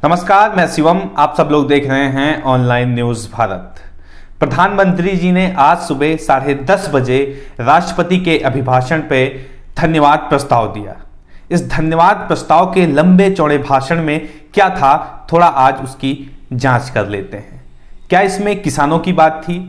नमस्कार, मैं शिवम। आप सब लोग देख रहे हैं ऑनलाइन न्यूज भारत। प्रधानमंत्री जी ने आज सुबह 10:30 बजे राष्ट्रपति के अभिभाषण पे धन्यवाद प्रस्ताव दिया। इस धन्यवाद प्रस्ताव के लंबे चौड़े भाषण में क्या था, थोड़ा आज उसकी जांच कर लेते हैं। क्या इसमें किसानों की बात थी?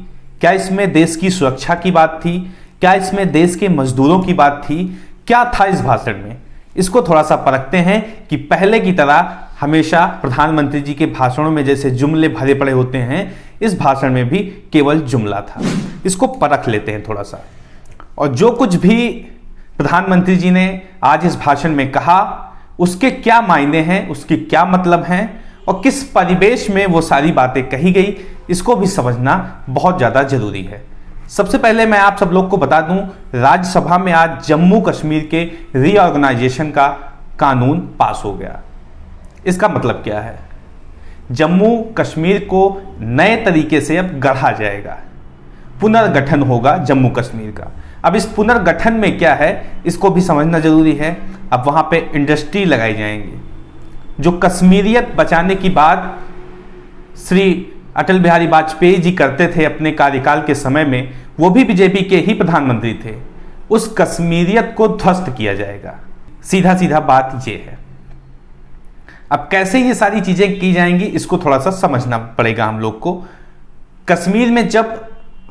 क्या इसमें देश की सुरक्षा की बात थी? क्या इसमें देश के मजदूरों की बात थी? क्या था इस भाषण में? इसको थोड़ा सा परखते हैं कि पहले की तरह हमेशा प्रधानमंत्री जी के भाषणों में जैसे जुमले भरे पड़े होते हैं, इस भाषण में भी केवल जुमला था। इसको परख लेते हैं थोड़ा सा। और जो कुछ भी प्रधानमंत्री जी ने आज इस भाषण में कहा, उसके क्या मायने हैं, उसके क्या मतलब हैं और किस परिवेश में वो सारी बातें कही गई, इसको भी समझना बहुत ज़्यादा जरूरी है। सबसे पहले मैं आप सब लोग को बता दूं, राज्यसभा में आज जम्मू कश्मीर के रीऑर्गेनाइजेशन का कानून पास हो गया। इसका मतलब क्या है? जम्मू कश्मीर को नए तरीके से अब गढ़ा जाएगा, पुनर्गठन होगा जम्मू कश्मीर का। अब इस पुनर्गठन में क्या है, इसको भी समझना जरूरी है। अब वहां पे इंडस्ट्री लगाई जाएंगी। जो कश्मीरियत बचाने की बात श्री अटल बिहारी वाजपेयी जी करते थे अपने कार्यकाल के समय में, वो भी बीजेपी के ही प्रधानमंत्री थे। उस कश्मीरियत को ध्वस्त किया जाएगा। सीधा सीधा बात ये है। अब कैसे ये सारी चीजें की जाएंगी, इसको थोड़ा सा समझना पड़ेगा हम लोग को। कश्मीर में जब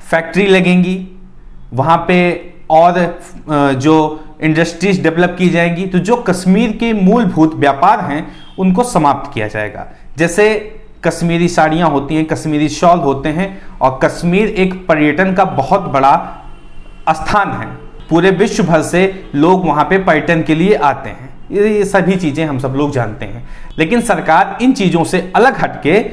फैक्ट्री लगेंगी, वहां पे और जो इंडस्ट्रीज डेवलप की जाएंगी, तो जो कश्मीर के मूलभूत व्यापार हैं उनको समाप्त किया जाएगा। जैसे कश्मीरी साड़ियां होती हैं, कश्मीरी शॉल होते हैं, और कश्मीर एक पर्यटन का बहुत बड़ा स्थान है। पूरे विश्व भर से लोग वहां पे पर्यटन के लिए आते हैं। ये सभी चीजें हम सब लोग जानते हैं। लेकिन सरकार इन चीजों से अलग हटके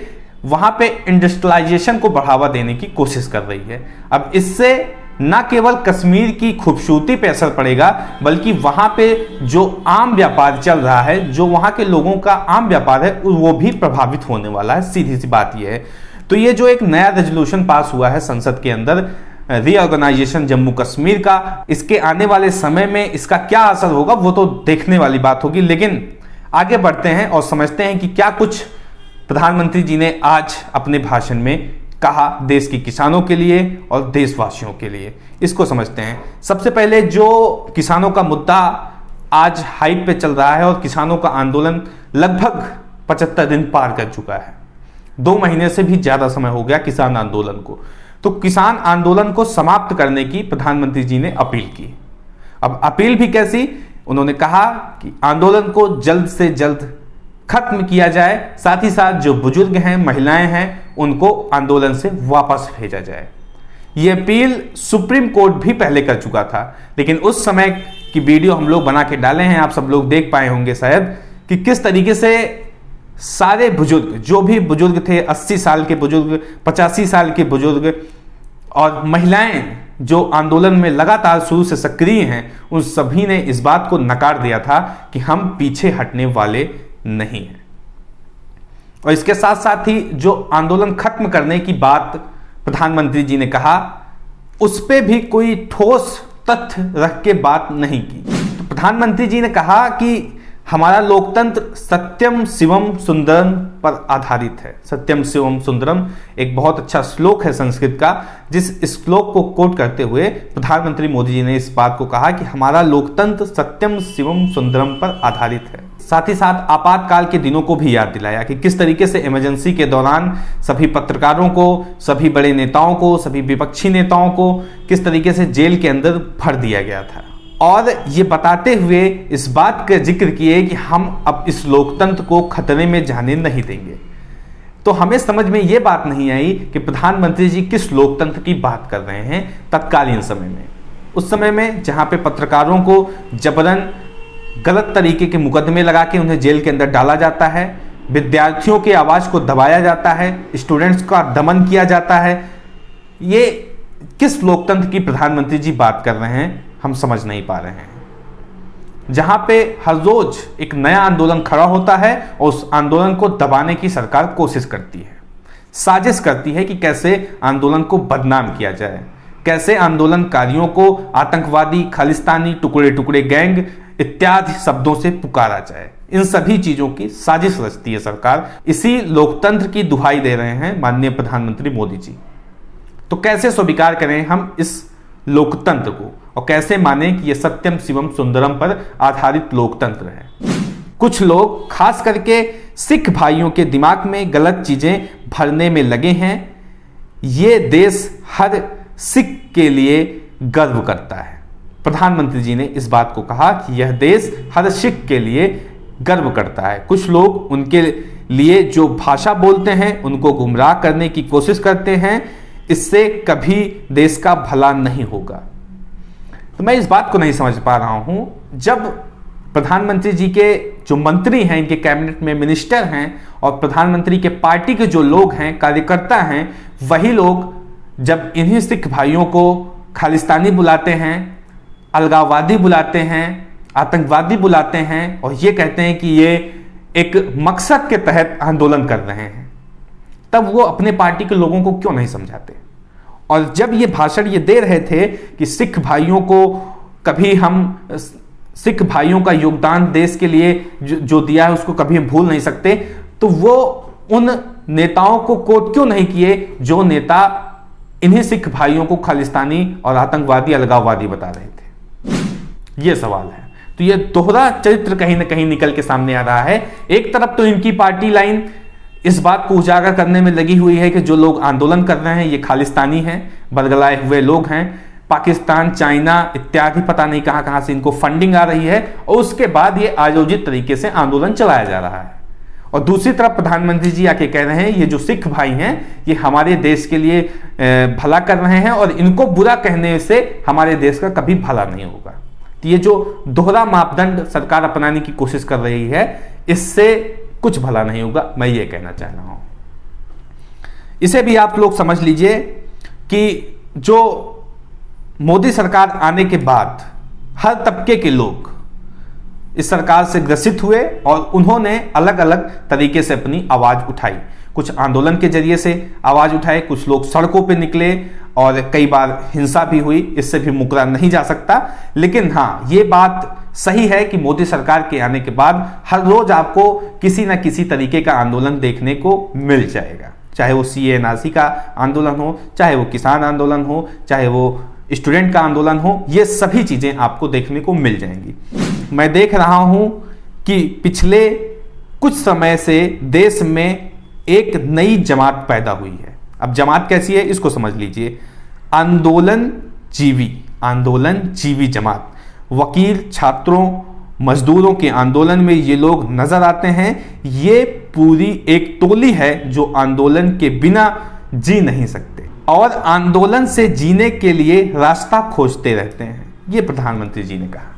वहां पे इंडस्ट्रियलाइजेशन को बढ़ावा देने की कोशिश कर रही है। अब इससे न केवल कश्मीर की खूबसूरती पे असर पड़ेगा, बल्कि वहां पे जो आम व्यापार चल रहा है, जो वहां के लोगों का आम व्यापार है, वो भी प्रभावित होने वाला है। सीधी सी बात यह है। तो ये जो एक नया रेजोल्यूशन पास हुआ है संसद के अंदर, रीऑर्गेनाइजेशन जम्मू कश्मीर का, इसके आने वाले समय में इसका क्या असर होगा वो तो देखने वाली बात होगी। लेकिन आगे बढ़ते हैं और समझते हैं कि क्या कुछ प्रधानमंत्री जी ने आज अपने भाषण में कहा देश के किसानों के लिए और देशवासियों के लिए। इसको समझते हैं। सबसे पहले जो किसानों का मुद्दा आज हाइप पे चल रहा है और किसानों का आंदोलन लगभग 75 दिन पार कर चुका है। 2 महीने से भी ज्यादा समय हो गया किसान आंदोलन को। तो किसान आंदोलन को समाप्त करने की प्रधानमंत्री जी ने अपील की। अब अपील भी कैसी? उन्होंने कहा कि आंदोलन को जल्द से जल्द खत्म किया जाए, साथ ही साथ जो बुजुर्ग हैं, महिलाएं हैं, उनको आंदोलन से वापस भेजा जाए। यह अपील सुप्रीम कोर्ट भी पहले कर चुका था, लेकिन उस समय की वीडियो हम लोग बना के डाले हैं, आप सब लोग देख पाए होंगे शायद, कि किस तरीके से सारे बुजुर्ग, जो भी बुजुर्ग थे, 80 साल के बुजुर्ग, 85 साल के बुजुर्ग और महिलाएं जो आंदोलन में लगातार शुरू से सक्रिय हैं, उन सभी ने इस बात को नकार दिया था कि हम पीछे हटने वाले नहीं हैं। और इसके साथ साथ ही जो आंदोलन खत्म करने की बात प्रधानमंत्री जी ने कहा, उस पे भी कोई ठोस तथ्य रख के बात नहीं की। तो प्रधानमंत्री जी ने कहा कि हमारा लोकतंत्र सत्यम शिवम सुंदरम पर आधारित है। सत्यम शिवम सुंदरम एक बहुत अच्छा श्लोक है संस्कृत का, जिस श्लोक को कोट करते हुए प्रधानमंत्री मोदी जी ने इस बात को कहा कि हमारा लोकतंत्र सत्यम शिवम सुंदरम पर आधारित है। साथ ही साथ आपातकाल के दिनों को भी याद दिलाया कि किस तरीके से इमरजेंसी के दौरान सभी पत्रकारों को, सभी बड़े नेताओं को, सभी विपक्षी नेताओं को किस तरीके से जेल के अंदर भर दिया गया था। और ये बताते हुए इस बात का जिक्र किए कि हम अब इस लोकतंत्र को खतरे में जाने नहीं देंगे। तो हमें समझ में ये बात नहीं आई कि प्रधानमंत्री जी किस लोकतंत्र की बात कर रहे हैं तत्कालीन समय में। उस समय में जहां पे पत्रकारों को जबरन गलत तरीके के मुकदमे लगा के उन्हें जेल के अंदर डाला जाता है, विद्यार्थियों की आवाज को दबाया जाता है, स्टूडेंट्स का दमन किया जाता है, ये किस लोकतंत्र की प्रधानमंत्री जी बात कर रहे हैं हम समझ नहीं पा रहे हैं। जहां पे हर रोज एक नया आंदोलन खड़ा होता है और उस आंदोलन को दबाने की सरकार कोशिश करती है, साजिश करती है कि कैसे आंदोलन को बदनाम किया जाए, कैसे आंदोलनकारियों को आतंकवादी, खालिस्तानी, टुकड़े टुकड़े गैंग इत्यादि शब्दों से पुकारा जाए। इन सभी चीजों की साजिश रचती है सरकार। इसी लोकतंत्र की दुहाई दे रहे हैं माननीय प्रधानमंत्री मोदी जी। तो कैसे स्वीकार करें हम इस लोकतंत्र को और कैसे माने कि यह सत्यम शिवम सुंदरम पर आधारित लोकतंत्र है। कुछ लोग खास करके सिख भाइयों के दिमाग में गलत चीजें भरने में लगे हैं। ये देश हर सिख के लिए गर्व करता है। प्रधानमंत्री जी ने इस बात को कहा कि यह देश हर सिख के लिए गर्व करता है। कुछ लोग उनके लिए जो भाषा बोलते हैं उनको गुमराह करने की कोशिश करते हैं। इससे कभी देश का भला नहीं होगा। तो मैं इस बात को नहीं समझ पा रहा हूं, जब प्रधानमंत्री जी के जो मंत्री हैं, इनके कैबिनेट में मिनिस्टर हैं और प्रधानमंत्री के पार्टी के जो लोग हैं, कार्यकर्ता हैं, वही लोग जब इन्हीं सिख भाइयों को खालिस्तानी बुलाते हैं, अलगाववादी बुलाते हैं, आतंकवादी बुलाते हैं और ये कहते हैं कि ये एक मकसद के तहत आंदोलन कर रहे हैं, तब वो अपने पार्टी के लोगों को क्यों नहीं समझाते। और जब ये भाषण ये दे रहे थे कि सिख भाइयों को कभी हम सिख भाइयों का योगदान देश के लिए जो दिया है उसको कभी हम भूल नहीं सकते, तो वो उन नेताओं को कोट क्यों नहीं किए जो नेता इन्हीं सिख भाइयों को खालिस्तानी और आतंकवादी अलगाववादी बता रहे थे। ये सवाल है। तो ये दोहरा चरित्र कहीं ना कहीं निकल के सामने आ रहा है। एक तरफ तो इनकी पार्टी लाइन इस बात को उजागर करने में लगी हुई है कि जो लोग आंदोलन कर रहे हैं ये खालिस्तानी हैं, बरगलाए हुए लोग हैं, पाकिस्तान, चाइना इत्यादि पता नहीं कहां कहां से इनको फंडिंग आ रही है और उसके बाद ये आयोजित तरीके से आंदोलन चलाया जा रहा है। और दूसरी तरफ प्रधानमंत्री जी आके कह रहे हैं ये जो सिख भाई हैं ये हमारे देश के लिए भला कर रहे हैं और इनको बुरा कहने से हमारे देश का कभी भला नहीं होगा। तो ये जो दोहरा मापदंड सरकार अपनाने की कोशिश कर रही है, इससे कुछ भला नहीं होगा, मैं ये कहना चाह रहा हूं। इसे भी आप लोग समझ लीजिए कि जो मोदी सरकार आने के बाद हर तबके के लोग इस सरकार से ग्रसित हुए और उन्होंने अलग अलग तरीके से अपनी आवाज उठाई। कुछ आंदोलन के जरिए से आवाज उठाए, कुछ लोग सड़कों पे निकले और कई बार हिंसा भी हुई, इससे भी मुकरा नहीं जा सकता। लेकिन हाँ, ये बात सही है कि मोदी सरकार के आने के बाद हर रोज आपको किसी ना किसी तरीके का आंदोलन देखने को मिल जाएगा। चाहे वो CAA NRC का आंदोलन हो, चाहे वो किसान आंदोलन हो, चाहे वो स्टूडेंट का आंदोलन हो, ये सभी चीजें आपको देखने को मिल जाएंगी। मैं देख रहा हूं कि पिछले कुछ समय से देश में एक नई जमात पैदा हुई है। अब जमात कैसी है इसको समझ लीजिए। आंदोलन जीवी जमात। वकील, छात्रों, मजदूरों के आंदोलन में ये लोग नजर आते हैं। ये पूरी एक टोली है जो आंदोलन के बिना जी नहीं सकते और आंदोलन से जीने के लिए रास्ता खोजते रहते हैं, ये प्रधानमंत्री जी ने कहा।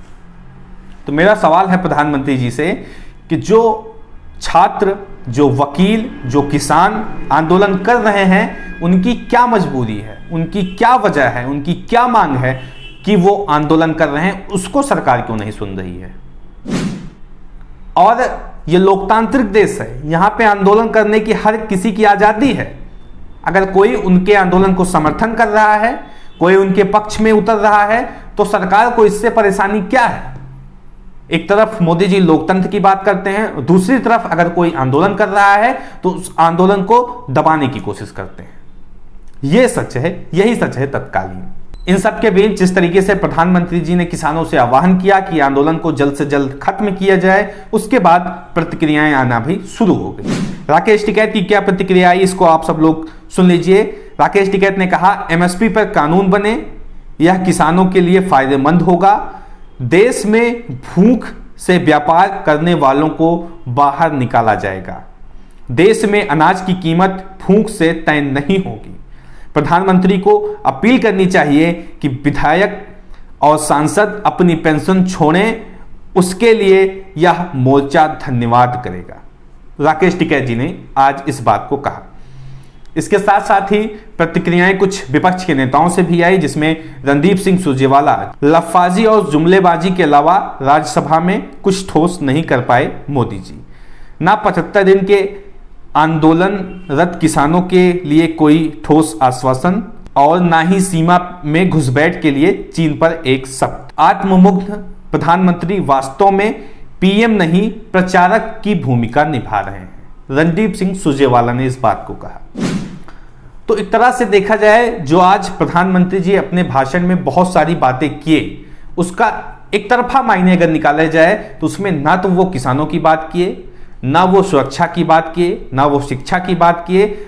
तो मेरा सवाल है प्रधानमंत्री जी से कि जो छात्र, जो वकील, जो किसान आंदोलन कर रहे हैं, उनकी क्या मजबूरी है, उनकी क्या वजह है, उनकी क्या मांग है कि वो आंदोलन कर रहे हैं, उसको सरकार क्यों नहीं सुन रही है। और ये लोकतांत्रिक देश है, यहां पे आंदोलन करने की हर किसी की आजादी है। अगर कोई उनके आंदोलन को समर्थन कर रहा है, कोई उनके पक्ष में उतर रहा है, तो सरकार को इससे परेशानी क्या है। एक तरफ मोदी जी लोकतंत्र की बात करते हैं, दूसरी तरफ अगर कोई आंदोलन कर रहा है तो उस आंदोलन को दबाने की कोशिश करते हैं। यह सच है, यही सच है तत्कालीन। इन सब के बीच जिस तरीके से प्रधानमंत्री जी ने किसानों से आह्वान किया कि आंदोलन को जल्द से जल्द खत्म किया जाए, उसके बाद प्रतिक्रियाएं आना भी शुरू हो गई। राकेश टिकैत की क्या प्रतिक्रिया आई, इसको आप सब लोग सुन लीजिए। राकेश टिकैत ने कहा, MSP पर कानून बने, यह किसानों के लिए फायदेमंद होगा। देश में भूख से व्यापार करने वालों को बाहर निकाला जाएगा। देश में अनाज की कीमत भूख से तय नहीं होगी। प्रधानमंत्री को अपील करनी चाहिए कि विधायक और सांसद अपनी पेंशन छोड़ें, उसके लिए यह मोर्चा धन्यवाद करेगा। राकेश टिकैत जी ने आज इस बात को कहा। इसके साथ साथ ही प्रतिक्रियाएं कुछ विपक्ष के नेताओं से भी आई, जिसमें रणदीप सिंह सुरजेवाला लफाजी और जुमलेबाजी के अलावा राज्यसभा में कुछ ठोस नहीं कर पाए मोदी जी। ना 75 दिन के आंदोलनरत किसानों के लिए कोई ठोस आश्वासन और ना ही सीमा में घुसपैठ के लिए चीन पर एक शब्द। आत्ममुग्ध प्रधानमंत्री वास्तव में पीएम नहीं प्रचारक की भूमिका निभा रहे हैं, रणदीप सिंह सुरजेवाला ने इस बात को कहा। तो एक तरह से देखा जाए, जो आज प्रधानमंत्री जी अपने भाषण में बहुत सारी बातें किए, उसका एक तरफा मायने अगर निकाला जाए तो उसमें ना तो वो किसानों की बात किए, ना वो सुरक्षा की बात किए, ना वो शिक्षा की बात किए।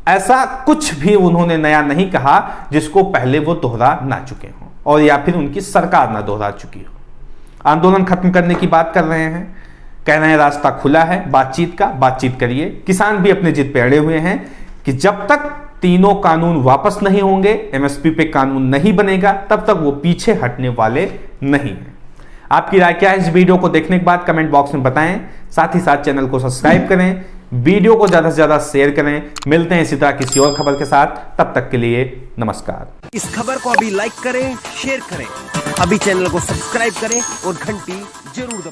ऐसा कुछ भी उन्होंने नया नहीं कहा जिसको पहले वो दोहरा ना चुके हों और या फिर उनकी सरकार ना दोहरा चुकी हो। आंदोलन खत्म करने की बात कर रहे हैं, कह रहे हैं रास्ता खुला है बातचीत का, बातचीत करिए। किसान भी अपने जिद पे अड़े हुए हैं कि जब तक तीनों कानून वापस नहीं होंगे, एमएसपी पे कानून नहीं बनेगा, तब तक वो पीछे हटने वाले नहीं हैं। आपकी राय क्या है इस वीडियो को देखने के बाद कमेंट बॉक्स में बताएं। साथ ही साथ चैनल को सब्सक्राइब करें, वीडियो को ज्यादा से ज्यादा शेयर करें। मिलते हैं इसी तरह किसी और खबर के साथ, तब तक के लिए नमस्कार। इस खबर को अभी लाइक करें, शेयर करें, अभी चैनल को सब्सक्राइब करें और घंटी जरूर दबाएं।